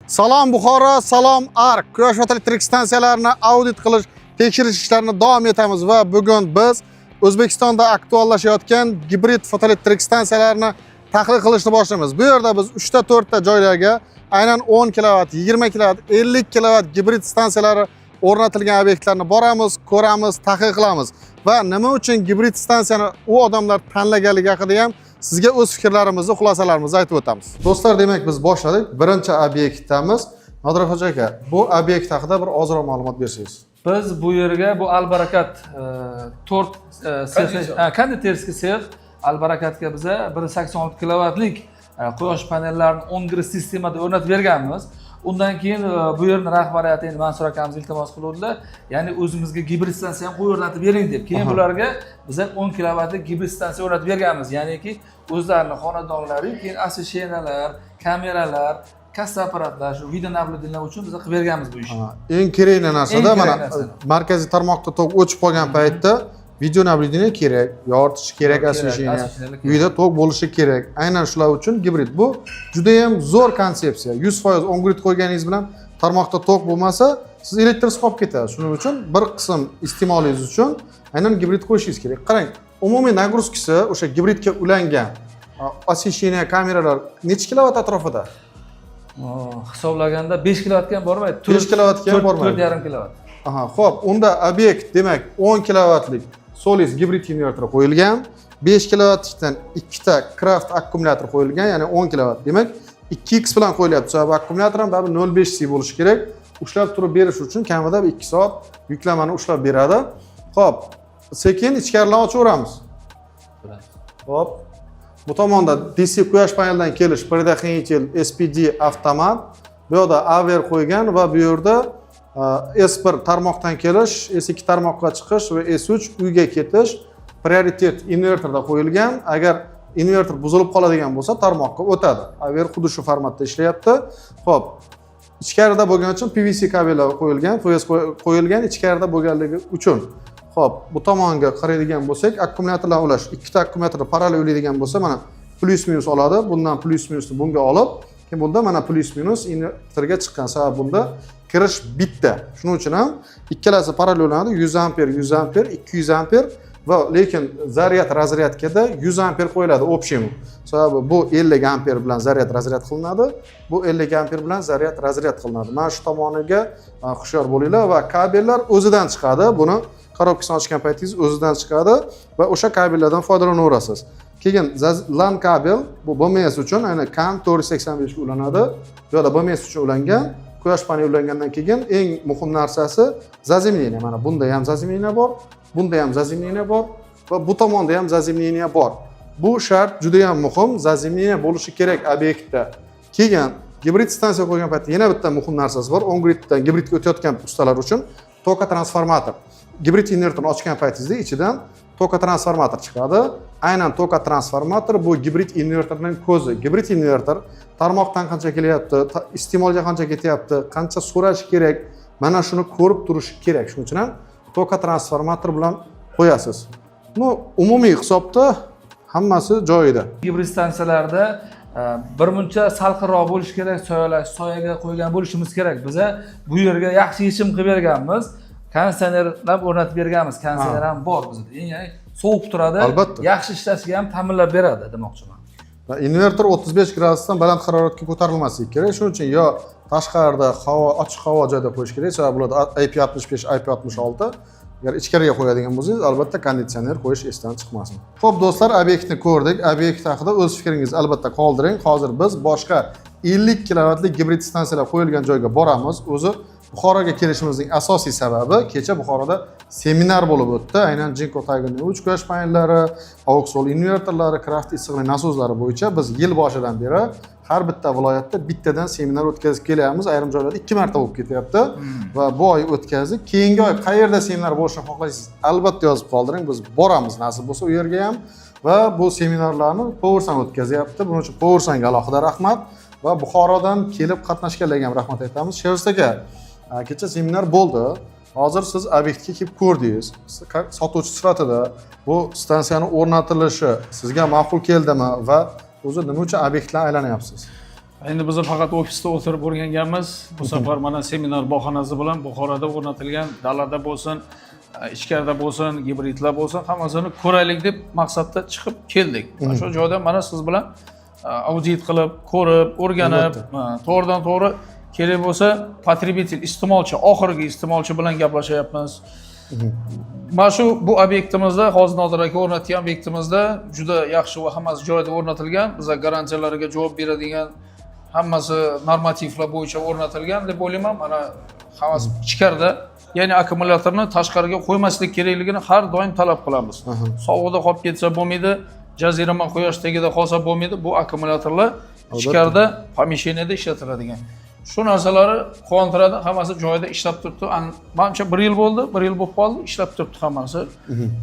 Salom Buxoro, salom Ark. Quyosh elektrik stansiyalarini audit qilish, tekshirish ishlarini davom etamiz va bugun biz O'zbekistonda aktuallashayotgan gibrid fotoelektrik stansiyalarini tahlil qilishni boshlaymiz. Bu yerda biz 3 ta 4 ta joylarga aynan 10 kW, 20 kW, 50 kW gibrid stansiyalari o'rnatilgan obyektlarni boramiz, ko'ramiz, tahlil qilamiz va nima uchun gibrid stansiyani u odamlar tanlaganligi haqida ham sizga o'z fikrlarimizni, xulosalarimizni aytib o'tamiz. Do'stlar, demak biz boshladik. Birinchi obyektimiz. Nodirxo'ja aka, bu obyekt haqida bir ozroq ma'lumot bersangiz. Biz bu yerga bu Albarakat 4 konditerskiy sex Albarakatga biza 186 kilovatlik quyosh panellarini 10 grid sistemada o'rnatib berganmiz. Undan keyin bu yerning rahbariyati endi Mansur akamiz iltimos qiluvdilar. Ya'ni o'zimizga gibrid stansiya ham o'rnatib bering deb. Keyin bularga biz 10 kilovatlik gibrid stansiya o'rnatib berganmiz. Ya'niki o'zlarining xonadonlari, keyin asoshenalar, kameralar, kassa apparatlar, shu video nabludinlar uchun biz qilib berganmiz bu ishni. Eng kerakli narsada mana markaziy tarmoqda tok o'chib qolgan paytda video nabludiniya kerak, yoritish kerak asoshenalar. Uyda tok bo'lishi kerak. Aynan shular uchun gibrid. Bu juda ham zo'r konsepsiya. 100% on grid qo'yganingiz bilan tarmoqda tok bo'lmasa, siz elektrsiz qolib ketasiz. Shuning uchun bir qism iste'molingiz uchun aynan gibrid qo'yishingiz kerak. Qarang, umumiy nagruzkasi o'sha gibridga ulangan asoshenaya kameralar necha kilovat atrofida? Hisoblaganda 5 kilovatga ham bormaydi. 5 kilovatga ham bormaydi. 4,5 kilovat. Aha, xo'p, unda obyekt demak 10 kilovatlik Solis gibrid invertor qo'yilgan, 5 kilovatdan 2 ta Craft akkumulyator qo'yilgan, ya'ni 10 kilovat. Demak, 2x bilan qo'yilyapti. Sababi akkumulyator ham baribir 0.5 C bo'lishi kerak. Ushlab turib berish uchun kamida 2 soat yuklamani ushlab beradi. Xo'p, sekin ichkaridan ochaveramiz. Xo'p. Bu tomonda DC quyosh panelidan kelish predoxinitel SPD avtomat. Bu yerda AVR qo'ygan va bu yerda S1 tarmoqdan kelish, S2 tarmoqqa chiqish va S3 uyga ketish prioritet invertorda qo'yilgan. Agar invertor buzilib qoladigan bo'lsa, tarmoqqa o'tadi. AVR xuddi shu formatda ishlayapti. Xo'p, ichkarida bo'lgani uchun PVC kabellar qo'yilgan, FOS qo'yilgan ichkarida bo'lganligi uchun. Xo'p, bu tomonga qaraydigan bo'lsak, akkumulyatorlar ulash. Ikkita akkumulyatorni parallel ulaydigan bo'lsa, mana plus minus oladi. Bundan plus minusni bunga olib, keyin bunda mana plus minus invertorga chiqqan. Sababi bunda kirish bitta. Shuning uchun ham ikkalasi parallel ulanadi. 100 amper, 100 amper, 200 amper va lekin zaryad razryadkada 100 amper qo'yiladi optimum. Sababi bu 50 amper bilan zaryad razryad qilinadi. Bu 50 amper bilan zaryad razryad qilinadi. Mana shu tomoniga hushyor bo'linglar va kabellar o'zidan chiqadi. Buni korobkasini ochgan paytingiz o'zidan chiqadi va o'sha kabellardan foydalanaverasiz. Keyin LAN kabel bu BMS uchun, aynan CAN 485 ga ulanadi. Bu yerda BMS uchun ulangan. Quyosh paneli ulangandan keyin eng muhim narsasi zazemleniya. Mana bunda ham zazemleniya bor, bunda ham zazemleniya bor va bu tomonda ham zazemleniya bor. Bu shart juda ham muhim, zazemleniya bo'lishi kerak obyektda. Keyin gibrid stansiya qo'ygan paytda yana bitta muhim narsasi bor. On griddan gibridga o'tayotgan ustalar uchun toka transformator. Gibrid invertorni ochgan paytingizda ichidan toka transformator chiqadi. Aynan toka transformator bu gibrid invertorning ko'zi. Gibrid invertor tarmoqdan qancha kelyapti, iste'molga qancha ketyapti, qancha so'rash kerak, mana shuni ko'rib turish kerak. Shuning uchun ham toka transformator bilan qo'yasiz. Umumiy hisobda hammasi joyida. Gibrid stansiyalarda birmuncha salqinroq bo'lishi kerak, soyaga qo'ygan bo'lishimiz kerak. Biz bu yerga yaxshi yechim qilib berganmiz. Konditsionerlar o'rnatib berganmiz. Konditsioner ham bor bizda. Ya'ni sovuq turadi, yaxshi ishlashiga ham ta'minlab beradi demoqchiman. Invertor 35 gradusdan baland haroratga ko'tarilmasligi kerak. Shuning uchun yo tashqarida havo, ochiq havo joyda qo'yish kerak. Sababi bularda IP65, IP66. Agar ichkariga qo'yadigan bo'lsangiz, albatta konditsioner qo'yish esdan chiqmasin. Xo'p do'stlar, obyektni ko'rdik. Obyekt haqida o'z fikringizni albatta qoldiring. Hozir biz boshqa 50 kilovatlik gibrid stansiyalar qo'yilgan joyga boramiz. O'zi Buxoroga kelishimizning asosiy sababi kecha Buxoroda seminar bo'lib o'tdi. Aynan Jinko Tigerning 3 quyosh panellari, Auxol invertorlari, Craft issiqlik nasoslari bo'yicha biz yil boshidan beri har bitta viloyatda bittadan seminar o'tkazib kelyapmiz. Ayrim joylarda 2 marta bo'lib ketyapti va bu oy o'tkazdik. Keyingi oy qayerda seminar bo'lishini xohlaysiz, albatta yozib qoldiring. Biz boramiz nasib bo'lsa u yerga ham va bu seminarlarni Powersan o'tkazyapti. Buning uchun Powersanga alohida rahmat va Buxorodan kelib qatnashganlarga ham rahmat aytamiz. Sherst aka, kecha seminar bo'ldi. Hozir siz obyektga kelib ko'rdingiz. Sotuvchi sifatida bu stansiyani o'rnatilishi sizga ma'qul keldimi va o'zi nima uchun obyektlarni aylanyapsiz? Endi biz faqat ofisda o'tirib o'rganganmiz. Bu safar mana seminar bahonasi bilan Buxoroda o'rnatilgan dalada bo'lsin, ichkarida bo'lsin, gibridlar bo'lsin, hammasini ko'raylik deb maqsadda chiqib keldik. Mana shu joyda mana siz bilan audit qilib, ko'rib, o'rganib, to'g'ridan to'g'ri kerak bo'lsa, potrебитель, iste'molchi, oxirgi iste'molchi bilan gaplashyapmiz. Mana shu bu obyektimizda, hozir Nodir aka o'rnatgan obyektimizda juda yaxshi va hammasi joyida o'rnatilgan. Bizlar garantiyalariga javob beradigan, hammasi normativlar bo'yicha o'rnatilgan deb o'ylayman. Mana hammasi ichkarida, ya'ni akkumulyatorni tashqariga qo'ymaslik kerakligini har doim talab qilamiz. Sovuqda qolib ketsa bo'lmaydi, jazirama quyosh tagida qolsa bo'lmaydi. Bu akkumulyatorlar ichkarida, pomesheniyada ishlatiladigan. Shu narsalari quvontiradi, hammasi joyida ishlab turibdi. Menimcha 1 yil bo'ldi, 1 yil bo'lib qoldi, ishlab turibdi hammasi.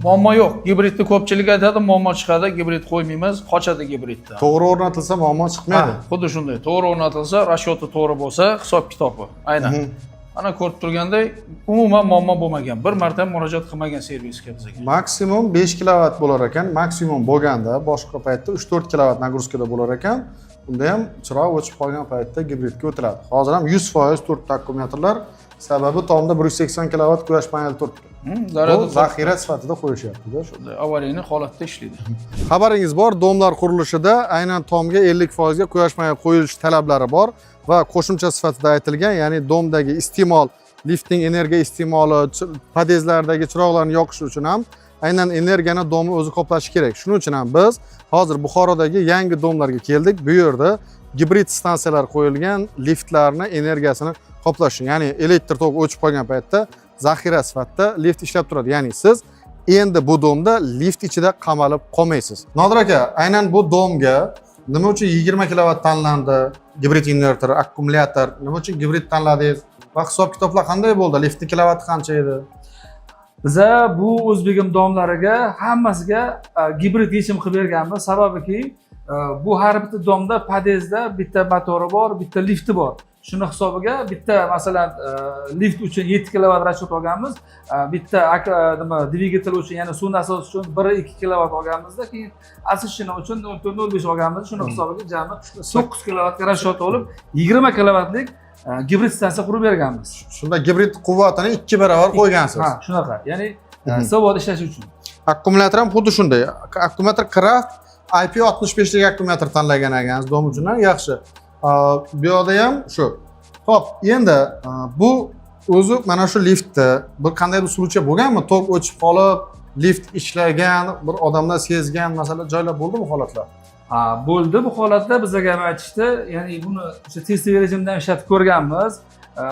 Muammo yo'q. Gibridni ko'pchilik aytadi, muammo chiqadi, gibrid qo'ymaymiz, qochadi gibriddan. To'g'ri o'rnatilsa muammo chiqmaydi. Xuddi shunday. To'g'ri o'rnatilsa, rashyoti to'g'ri bo'lsa, hisob kitobi. Aynan. Mana ko'rib turganday, umuman muammo bo'lmagan. Bir marta ham murojaat qilmagan servisga bizga. Maksimum 5 kilovat bo'lar ekan, maksimum bo'lganda boshqa paytda 3-4 kilovat nagruskada bo'lar ekan. Unda ham chiroq o'chib qolgan paytda gibridga o'tiladi. Hozir ham 100% turibdi akkumulyatorlar. Sababi tomda 180 kilovat quyosh paneli turibdi. Bu zaxira sifatida qo'yishyapti-da, shunday avariyli holatda ishlaydi. Xabaringiz bor, domlar qurilishida aynan tomga 50% ga quyosh paneli qo'yilish talablari bor va qo'shimcha sifatida aytilgan, ya'ni domdagi iste'mol, liftning energiya iste'moli, podyezdlardagi chiroqlarni yoqish uchun ham aynan energiyani domni o'zi qoplashi kerak. Shuning uchun ham biz hozir Buxorodagi yangi domlarga keldik. Bu yerda gibrid stansiyalar qo'yilgan, liftlarni energiyasini qoplash, ya'ni elektr toki o'chib qolgan paytda zaxira sifatida lift ishlab turadi. Ya'ni siz endi bu domda lift ichida qamalib qolmaysiz. Nodir aka, aynan bu domga nima uchun 20 kilovat tanlandi? Gibrid inverter, akkumulyator, nima uchun gibrid tanladingiz? Va hisob-kitoblar qanday bo'ldi? Liftning kilovati qancha edi? Biza bu O'zbegim domlariga hammasiga gibrid yechim qilib berganmiz. Sababiki bu har bitta domda podyezdda bitta motori bor, bitta lifti bor. Shuni hisobiga bitta masalan lift uchun 7 kilovat rashyot olganmiz, bitta nima dvigatel uchun, ya'ni suv nasos uchun 1-2 kilovat olganmizda, keyin asishina uchun 0.05 olganmiz. Shuni hisobiga jami 9 kilovatga rashyot olib 20 kilovatlik gibrid stansiya qurib berganmiz. Shunda gibrid quvvatini 2 barobar qo'ygansiz. Ha, shunaqa. Ya'ni zavodda ishlash uchun. Akkumulyator ham xuddi shunday. Akkumulyator Kraft IP65 lik akkumulyator tanlagan ekansiz, dom uchun ham yaxshi. Bu yerda ham shu. Xo'p, endi bu o'zi mana shu liftda bir qandaydir sulucha bo'lganmi? Tok o'chib qolib, lift ishlagan, bir odamlar sezgan masala joylar bo'ldimi holatlar? Bo'ldi. Bu holatda bizga ham aytishdi, ya'ni buni o'sha testiy rejimdan ishlatib ko'rganmiz.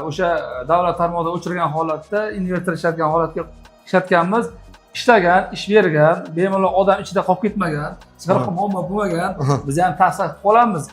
O'sha davlat tarmog'ida o'chirgan holatda, inverter ishlatgan holatga ishlatganmiz. Ishlagan, ish bergan, bemalol odam ichida qolib ketmagan, chiqarib muammo bo'lmagan. Biz ham tavsiya qilib qolamiz.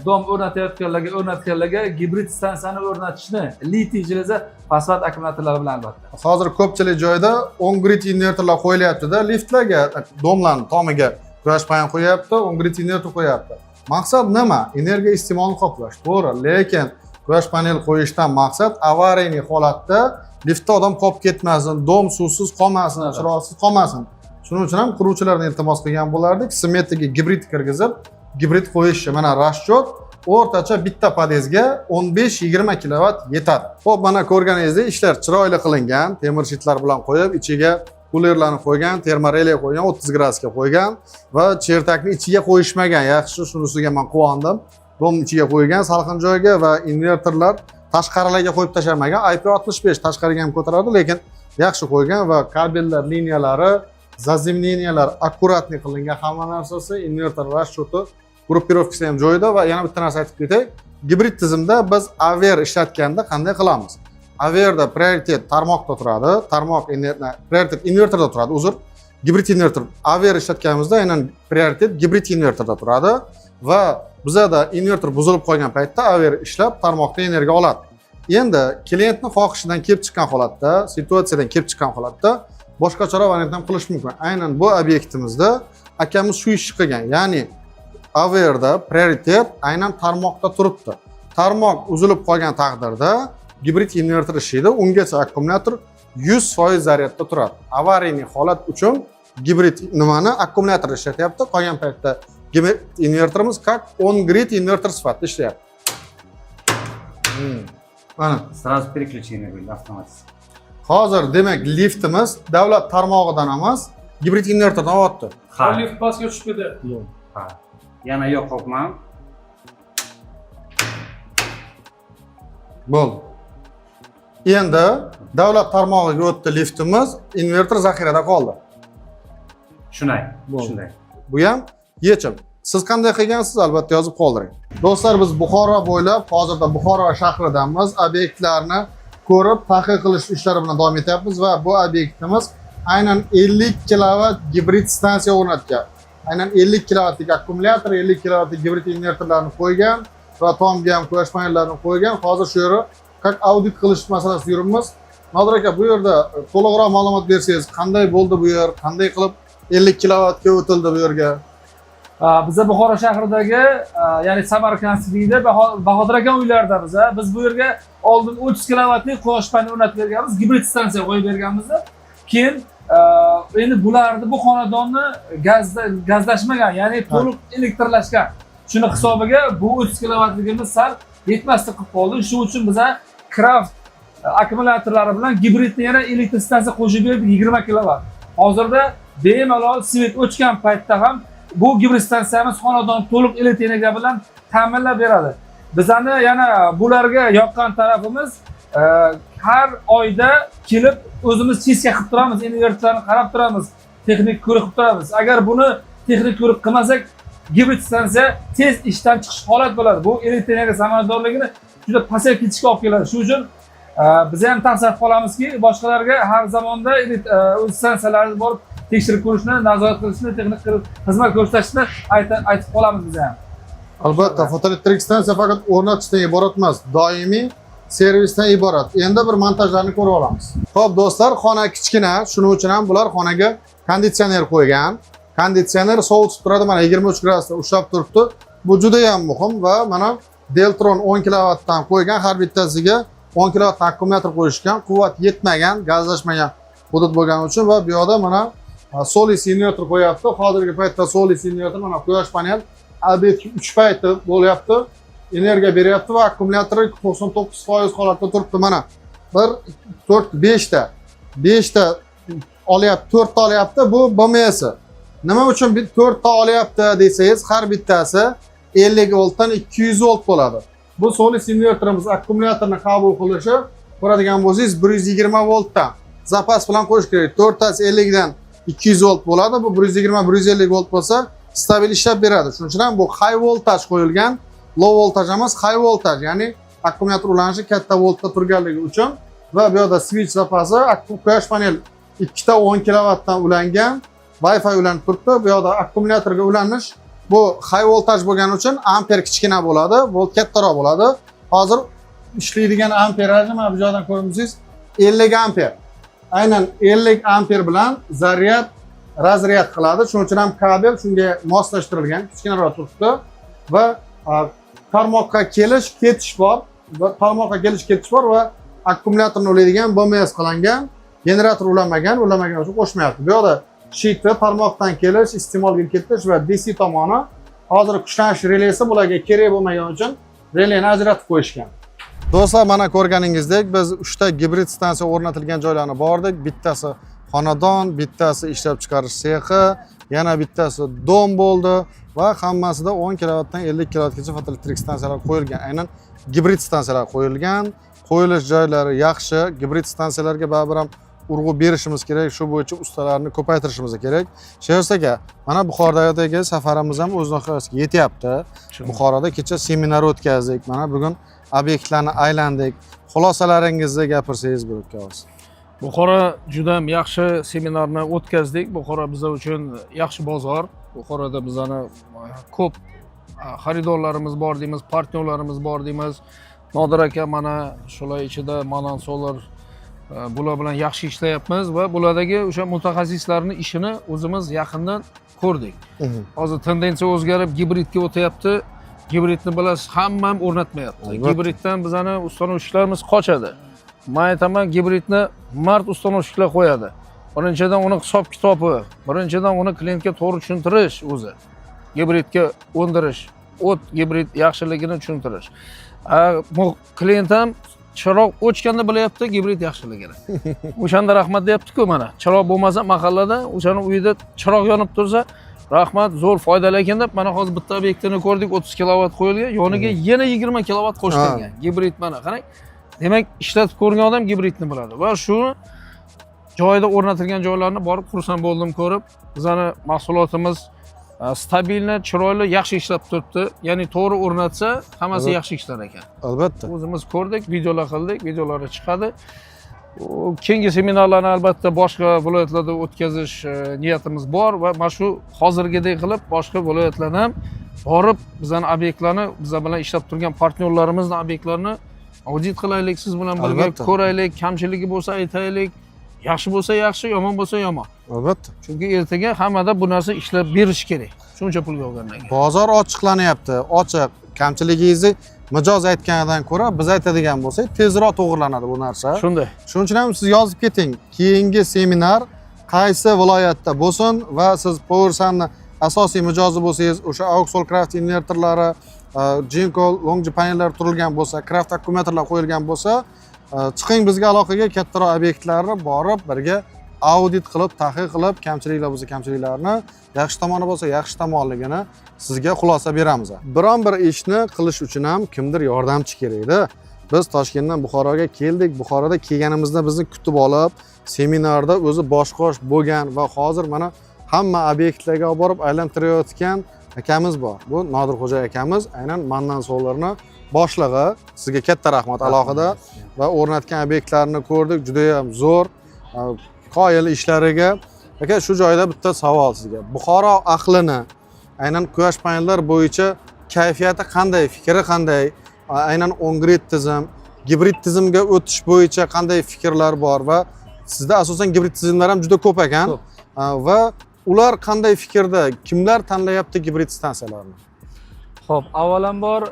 Dom o'rnatganlarga gibrid stansiyani o'rnatishni litiy jiloza fosfat akkumulyatorlari bilan albatta. Hozir ko'pchilik joyda on-grid inverterlar qo'yilyapti-da, liftlarga, domlarning tomiga quyosh panel qo'yapti, on-grid inverter qo'yapti. Maqsad nima? Energiya iste'molini qoplash, to'g'ri, lekin quyosh panel qo'yishdan maqsad avariyli holatda liftda odam qolib ketmasin, dom suvsiz qolmasin, chiroqsiz qolmasin. Shuning uchun ham quruvchilarni iltimos qilgan bo'lardik, smetaga gibrid kirgizib, gibrid qo'yishi, mana rashyot o'rtacha bitta podyezga 15-20 kilovat yetadi. Xo'p, mana ko'rganingizdek ishlar chiroyli qilingan, temir shitlar bilan qo'yib, ichiga kulerlarni qo'ygan, termorelay qo'ygan, 30 gradusga qo'ygan va chertakni ichiga qo'yishmagan. Yaxshi, shunisiga men quvondim. Domni ichiga qo'ygan, salqin joyga va inverterlar tashqarilarga qo'yib tashlamagan. IP65 tashqariga ham ko'taradi, lekin yaxshi qo'ygan va kabellar liniyalari, zazemleniyalar akkuratni qilingan, hamma narsasi, inverter rashyoti, gruppirovkasi ham joyida. Va yana bitta narsa aytib ketay. Gibrid tizimda biz AVR ishlatganda qanday qilamiz? AVRda prioritet tarmoqda turadi, tarmoq prioritet inverterda turadi, uzr. Gibrid inverter AVR ishlatganimizda aynan prioritet gibrid inverterda turadi va bizada inverter buzilib qolgan paytda AVR ishlab tarmoqda energiya oladi. Endi klientning xohishidan kelib chiqqan holatda, situatsiyadan kelib chiqqan holatda boshqacharoq variant ham qilish mumkin. Aynan bu obyektimizda akamiz shu ishni qilgan. Ya'ni AVRda prioritet aynan tarmoqda turibdi. Tarmoq uzilib qolgan taqdirda gibrid inverter ishlaydi. Ungacha akkumulyator 100% zaryadda turadi. Avariyli holat uchun gibrid nimani akkumulyator ishlatyapti. Qolgan paytda invertorimiz как on grid invertor sifatida ishlayapti. Mana Сразу переключение bo'ldi avtomatik. hozir demak liftimiz davlat tarmog'idan emas, gibrid invertordan olyapti. Ha. Lift pastga tushib ketdi. Ha. Yana yo'qolman. Bo'ldi. Endi davlat tarmog'iga o'tdi liftimiz, invertor zaxirada qoldi. Shunday. Bo'ldi. Shunday. Bu ham yechim. Siz qanday qilgansiz albatta yozib qoldiring. Do'stlar, biz Buxoro bo'ylab hozirda Buxoro shahridamiz. Obyektlarni ko'rib, tahlil qilish ishlari bilan davom etyapmiz va bu obyektimiz aynan 50 kilovat gibrid stansiya o'rnatgan. Aynan 50 kilovatlik akkumulyator, 50 kilovatlik gibrid invertorlarni qo'ygan va tomga ham quyosh panellarni qo'ygan. Hozir shu yerda как audit qilish masalasida yuribmiz. Nodir aka, bu yerda to'liqroq ma'lumot bersangiz, qanday bo'ldi bu yer, qanday qilib 50 kilovatga o'tildi bu yerga? Biza Buxoro shahridagi, ya'ni Samarqandlikda Bahodir aka uylarida biz bu yerga oldin 30 kilovatli quyosh panel o'rnatib berganmiz, gibrid stansiya qo'yib berganmiz. Keyin endi bularni bu xonadonni gazlashmagan, ya'ni to'liq elektrlashgan. Shuni hisobiga bu 30 kilovatligimiz sal yetmaslik qilib qoldi. Shuning uchun biza Kraft akkumulyatorlari bilan gibridni yana elektr stansiya qo'shib berdik 20 kilovat. Hozirda bemalol svet o'chgan paytda ham bu gibrid stansiyamiz xonadon to'liq elektr energiya bilan ta'minlab beradi. Bizani yana bularga yoqqan tarafimiz har oyda kelib o'zimiz cheska qilib turamiz, invertorlarni qarab turamiz, texnik ko'rik qilib turamiz. Agar buni texnik ko'rik qilmasak, gibrid stansiya tez ishdan chiqish holat bo'ladi. Bu elektr energiya samaradorligini juda pasayib ketishga olib keladi. Shuning uchun biz ham tavsiya qolamizki, boshqalarga har zamonda o'z stansiyalarni borib tekshirib ko'rishni, nazorat qilishni, texnik xizmat ko'rsatishni aytib qolamiz biz ham. Albatta, fotoelektrik stansiya faqat o'rnatishdan iborat emas, doimiy servisdan iborat. Endi bir montajlarni ko'rib olamiz. Xo'p do'stlar, xona kichkina, shuning uchun ham bular xonaga konditsioner qo'ygan. Konditsioner sovutib turadi, mana 23 gradusda ushlab turibdi. Bu juda ham muhim va mana Deltron 10 kilovatdan qo'ygan, har bittasiga 10 kilovat akkumulyator qo'yishgan, quvvat yetmagan, gazlashmagan hudud bo'lgani uchun va bu yoqda mana Solis invertor qo'yapti. Hozirgi paytda Solis invertor mana quyosh panel obyektga 3 payti bo'lyapti. Energiya beryapti va akkumulyatori 99% holatda turibdi. Mana 1 4 5 ta 5 ta olyapti, 4 ta olyapti. Bu BMS. Nima uchun 4 ta olyapti desangiz, har bittasi 50 voltdan 200 volt bo'ladi. Bu Solis invertorimiz akkumulyatorni qabul qilishi, ko'radigan bo'lsangiz 120 voltdan zapas bilan qo'yish kerak. 4 tasi 50 dan 200 volt bo'ladi. Bu 120-150 volt bo'lsa, stabil ishlab beradi. Shuning uchun ham bu high voltage qo'yilgan, low voltage emas, high voltage, ya'ni akkumulyator ulanishi katta voltda turganligi uchun va bu yerda switch zapasi, quyosh panel 2 ta 10 kilovatdan ulangan, Wi-Fi ulanib turibdi. Bu yerda akkumulyatorga ulanish bu high voltage bo'lgani uchun amper kichkina bo'ladi, volt kattaroq bo'ladi. Hozir ishlaydigan amperajni mana bu joydan ko'ramiz, 50 amper. Aynan 50 amper bilan zaryad razryad qiladi. Shuning uchun ham kabel shunga moslashtirilgan, kichkinaroq turibdi va tarmoqqa kelish ketish bor va akkumulyatorni ulaydigan BMS qilingan, generator ulanmagan uchun qo'shmayapti. Bu yoqda shitni tarmoqdan kelish, iste'molga ketish va DC tomoni hozir kuchlanish relesi bularga kerak bo'lmagani uchun releni ajratib qo'yishgan. Do'stlar, mana ko'rganingizdek, biz 3 ta gibrid stansiya o'rnatilgan joylarni bordik. Bittasi xonadon, bittasi ishlab chiqarish sexi, yana bittasi dom bo'ldi va hammasida 10 kilovatdan 50 kilovatgacha fotoelektrik stansiyalar qo'yilgan. Aynan gibrid stansiyalar qo'yilgan. Qo'yilish joylari yaxshi. Gibrid stansiyalarga baribir ham urg'u berishimiz kerak, shu bo'yicha ustalarni ko'paytirishimiz kerak. Sherzod aka, mana Buxorodagi safarimiz ham o'z nihoyasiga yetyapti. Buxoroda kecha seminar o'tkazdik. Mana bugun obyektlarni aylandik. Xulosalaringizni gapirsangiz bu o'tkaziz. Buxoro juda ham yaxshi seminarni o'tkazdik. Buxoro biz uchun yaxshi bozor. Buxoroda bizani ko'p xaridorlarimiz bor deymiz, partnyorlarimiz bor deymiz. Nodir aka mana shular ichida Manan Solar bular bilan yaxshi ishlayapmiz va bulardagi o'sha mutaxassislarning ishini o'zimiz yaqindan ko'rdik. Hozir tendensiya o'zgarib gibridga o'tyapti. Gibridni bilasiz, hammam o'rnatmayapti. Gibriddan bizani ustanovchilarimiz qochadi. Men aytaman, gibridni mard ustanovchilar qo'yadi. Birinchidan uni hisob kitobi, birinchidan uni klientga to'g'ri tushuntirish o'zi. gibridga o'ndirish, o't gibrid yaxshiligini tushuntirish. Bu klient ham chiroq o'chganda bilyapti gibrid yaxshiligini. O'shanda rahmat deyapti-ku mana. Chiroq bo'lmasa mahallada, o'shani uyida chiroq yonib tursa, rahmat, zo'r foydali ekan deb mana hozir bitta obyektini ko'rdik, 30 kilovat qo'yilgan, yoniga yana 20 kilovat qo'shilgan. Gibrid mana, qarang. Demak, ishlatib ko'rgan odam gibridni biladi. Va shu joyida o'rnatilgan joylarni borib xursand bo'ldim ko'rib. Bizning mahsulotimiz stabilni, chiroyli, yaxshi ishlab turibdi. Ya'ni to'g'ri o'rnatsa, hammasi yaxshi ishlar ekan. Albatta. O'zimiz ko'rdik, videolar qildik, videolari chiqadi. Keyingi seminarlarni albatta boshqa viloyatlarda o'tkazish niyatimiz bor va mana shu hozirgidek qilib boshqa viloyatlarga ham borib bizning obyektlarni, biz bilan ishlab turgan partnyorlarimizning obyektlarini audit qilaylik, siz bilan birga ko'raylik, kamchiligi bo'lsa aytaylik, yaxshi bo'lsa yaxshi, yomon bo'lsa yomon. Albatta. Chunki ertaga hammada bu narsa ishlab berish kerak. Shuncha pulga olgandan keyin. Bozor ochiqlanyapti, ochiq. Kamchiligingizni mijoz aytganidan ko'ra biz aytadigan bo'lsak, tezroq to'g'rilanadi bu narsa. Shunday. Shuning uchun ham siz yozib keting. Keyingi seminar qaysi viloyatda bo'lsin va siz Powersun'ni asosiy mijozi bo'lsangiz, o'sha Auxol Craft invertorlari, Jinko Longji panellar turilgan bo'lsa, Craft akkumulyatorlar qo'yilgan bo'lsa, chiqing bizga aloqaga, kattaroq obyektlarni borib birga audit qilib, tahlil qilib, kamchiliklar bo'lsa kamchiliklarni, yaxshi tomoni bo'lsa yaxshi tomonligini sizga xulosa beramiz. Biron bir ishni qilish uchun ham kimdir yordamchi kerak-da. Biz Toshkentdan Buxoroga keldik. Buxoroda kelganimizda bizni kutib olib, seminarda o'zi boshqosh bo'lgan va hozir mana hamma obyektlarga olib borib aylantirayotgan akamiz bor. Bu Nodirxo'ja akamiz, aynan Mannan Solarni boshlig'i. Sizga katta rahmat alohida va o'rnatgan obyektlarni ko'rdik, juda ham zo'r, qoyil ishlariga. Aka, shu joyda bitta savol sizga. Buxoro ahlini aynan quyosh panellar bo'yicha kayfiyati qanday, fikri qanday? Aynan on-grid tizim, gibrid tizimga o'tish bo'yicha qanday fikrlar bor va sizda asosan gibrid tizimlar ham juda ko'p ekan. Va ular qanday fikrda? Kimlar tanlayapti gibrid stansiyalarni? Xo'p, avvalambor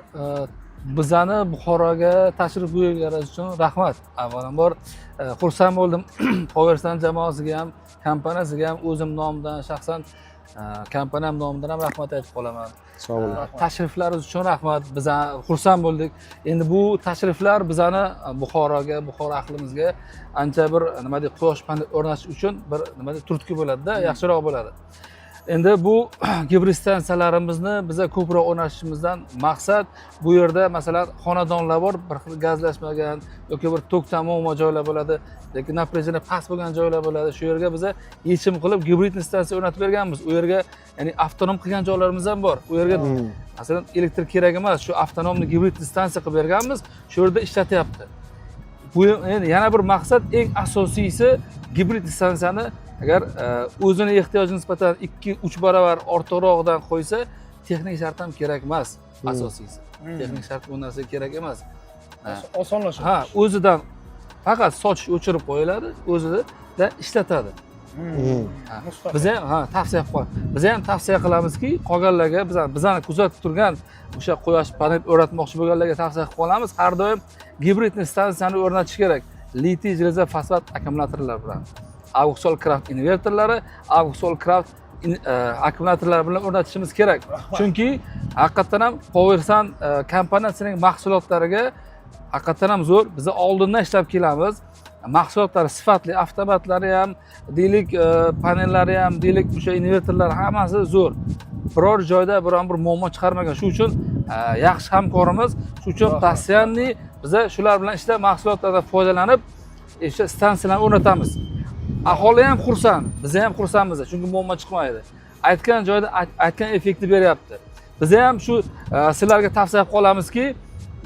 bizani Buxoroga tashrif buyurganingiz uchun rahmat. Avvalambor xursand bo'ldim. Powersun jamoasiga ham, kompaniyasiga ham o'zim nomidan, shaxsan kompaniyam nomidan ham rahmat aytib qolaman. Sog' bo'ling. Tashriflaringiz uchun rahmat. Biz xursand bo'ldik. Endi bu tashriflar bizani Buxoroga, Buxoro ahlimizga ancha bir nima deydi, quyosh panel o'rnatish uchun bir nima deydi, turtki bo'ladi-da, yaxshiroq bo'ladi. Endi bu gibrid stansiyalarimizni biza ko'proq o'rnatishimizdan maqsad bu yerda masalan xonadonlar bor, bir xil gazlashmagan yoki bir tokdan muammo joylar bo'ladi, lekin напряжение past bo'lgan joylar bo'ladi. Shu yerga biza yechim qilib gibrid stansiya o'rnatib berganmiz. U yerga ya'ni avtonom qilgan joylarimiz ham bor. U yerga masalan elektr kerak emas, shu avtonomni gibrid stansiya qilib berganmiz. Shu yerda ishlatyapti. Bu endi yana bir maqsad, eng asosiysi gibrid stansiyani agar o'zini ehtiyojiga nisbatan 2-3 barobar ortiqroqdan qo'ysa, texnik shart ham kerak emas. Asosiysi. Texnik shart bu narsa kerak emas. Osonlashadi. Ha, o'zidan faqat sochish o'chirib qo'yiladi, o'zida ishlatadi. Biz ham tavsiya qilamiz. Biz ham tavsiya qilamizki, qolganlarga bizani kuzatib turgan o'sha quyosh panel o'rnatmoqchi bo'lganlarga tavsiya qilib qolamiz. Har doim gibrid stansiyani o'rnatish kerak. Litiy jeleza fosfat akkumulyatorlar bilan. Auxol Craft invertorlari, Auxol Craft akkumulyatorlar bilan o'rnatishimiz kerak. Chunki haqiqatan ham Powersun kompaniyasining mahsulotlariga haqiqatan ham zo'r. Biz oldindan ishlab kelamiz. Mahsulotlari sifatli, avtomatlari ham, deylik panellari ham, deylik o'sha invertorlar hammasi zo'r. Biror joyda biron bir muammo chiqarmagan. Shu uchun yaxshi hamkorimiz. Shu uchun tavsiyanli biz shular bilan ishlab mahsulotlardan foydalanib, o'sha stansiyalarni o'rnatamiz. Aholi ham xursand, biz ham xursandmiz, chunki muammo chiqmaydi. Aytgan joyda aytgan effektni beryapti. Biz ham shu sizlarga tavsiya qilib qolamizki,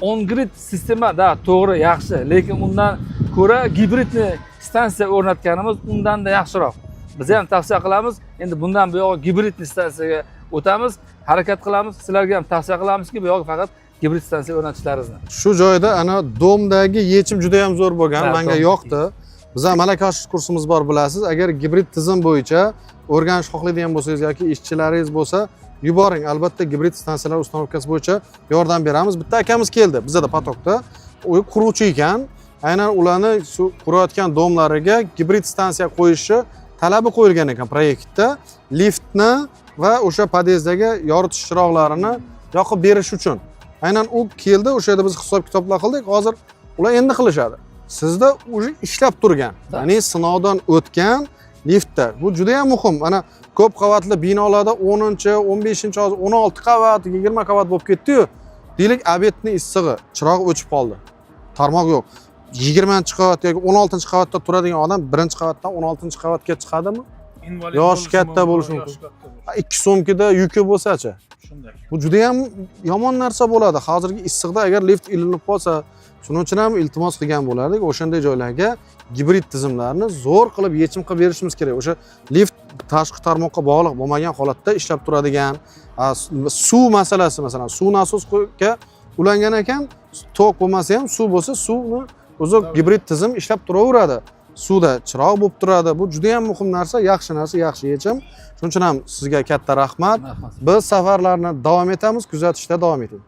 on-grid sistema da to'g'ri, yaxshi, lekin undan ko'ra gibridni stansiya o'rnatganimiz undan-da yaxshiroq. Biz ham tavsiya qilamiz. Endi bundan buyog'i gibridni stansiyaga o'tamiz, harakat qilamiz. Sizlarga ham tavsiya qilamizki, buyog'i faqat gibrid stansiya o'rnatishlaringizni. Shu joyda ana domdagi yechim juda ham zo'r bo'lgan, menga yoqdi. Biz ham malaka oshish kursimiz bor, bilasiz. Agar gibrid tizim bo'yicha o'rganish xohlaydigan bo'lsangiz yoki ishchilaringiz bo'lsa, yuboring. Albatta gibrid stansiyalar ustanovkasi bo'yicha yordam beramiz. Bitta akamiz keldi bizda Patokda. U quruvchi ekan. Aynan ularni shu qurayotgan domlariga gibrid stansiya qo'yishi talabi qo'yilgan ekan proyektda. Liftni va o'sha podyezdagi yoritish chiroqlarini yoqib berish uchun. Aynan u keldi, o'sha yerda biz hisob kitoblar qildik. Hozir ular endi qilishadi. Sizda уже ishlab turgan, ya'ni sinovdan o'tgan liftda. Bu juda ham muhim. Mana ko'p qavatli binolarda 10-chi, 15-chi, 16 qavat, 20 qavat bo'lib ketdi-yu, deylik ob'ektni issig'i, chiroq o'chib qoldi. Tarmoq yo'q. 20-qavat yoki 16-qavatda turadigan odam 1-qavatdan 16-qavatga chiqadimi? Yoshi katta bo'lishi mumkin. 2 so'mkida yuki bo'lsa-chi? Shunday. Bu juda ham yomon narsa bo'ladi. Hozirgi issiqda agar lift ilinib qolsa, shuning uchun ham iltimos qilgan bo'lardik. O'shanday joylarga gibrid tizimlarni zo'r qilib yechim qilib berishimiz kerak. O'sha lift tashqi tarmoqqa bog'liq bo'lmagan holatda ishlab turadigan, suv masalasi, masalan, suv nasosga ulangan ekan, tok bo'lmasa ham suv bo'lsa, suvni o'zi gibrid tizim ishlab turaveradi. Suvda chiroq bo'lib turadi. Bu juda ham muhim narsa, yaxshi yechim. Shuning uchun ham sizga katta rahmat. Biz safarlarni davom etamiz, kuzatishda davom eting.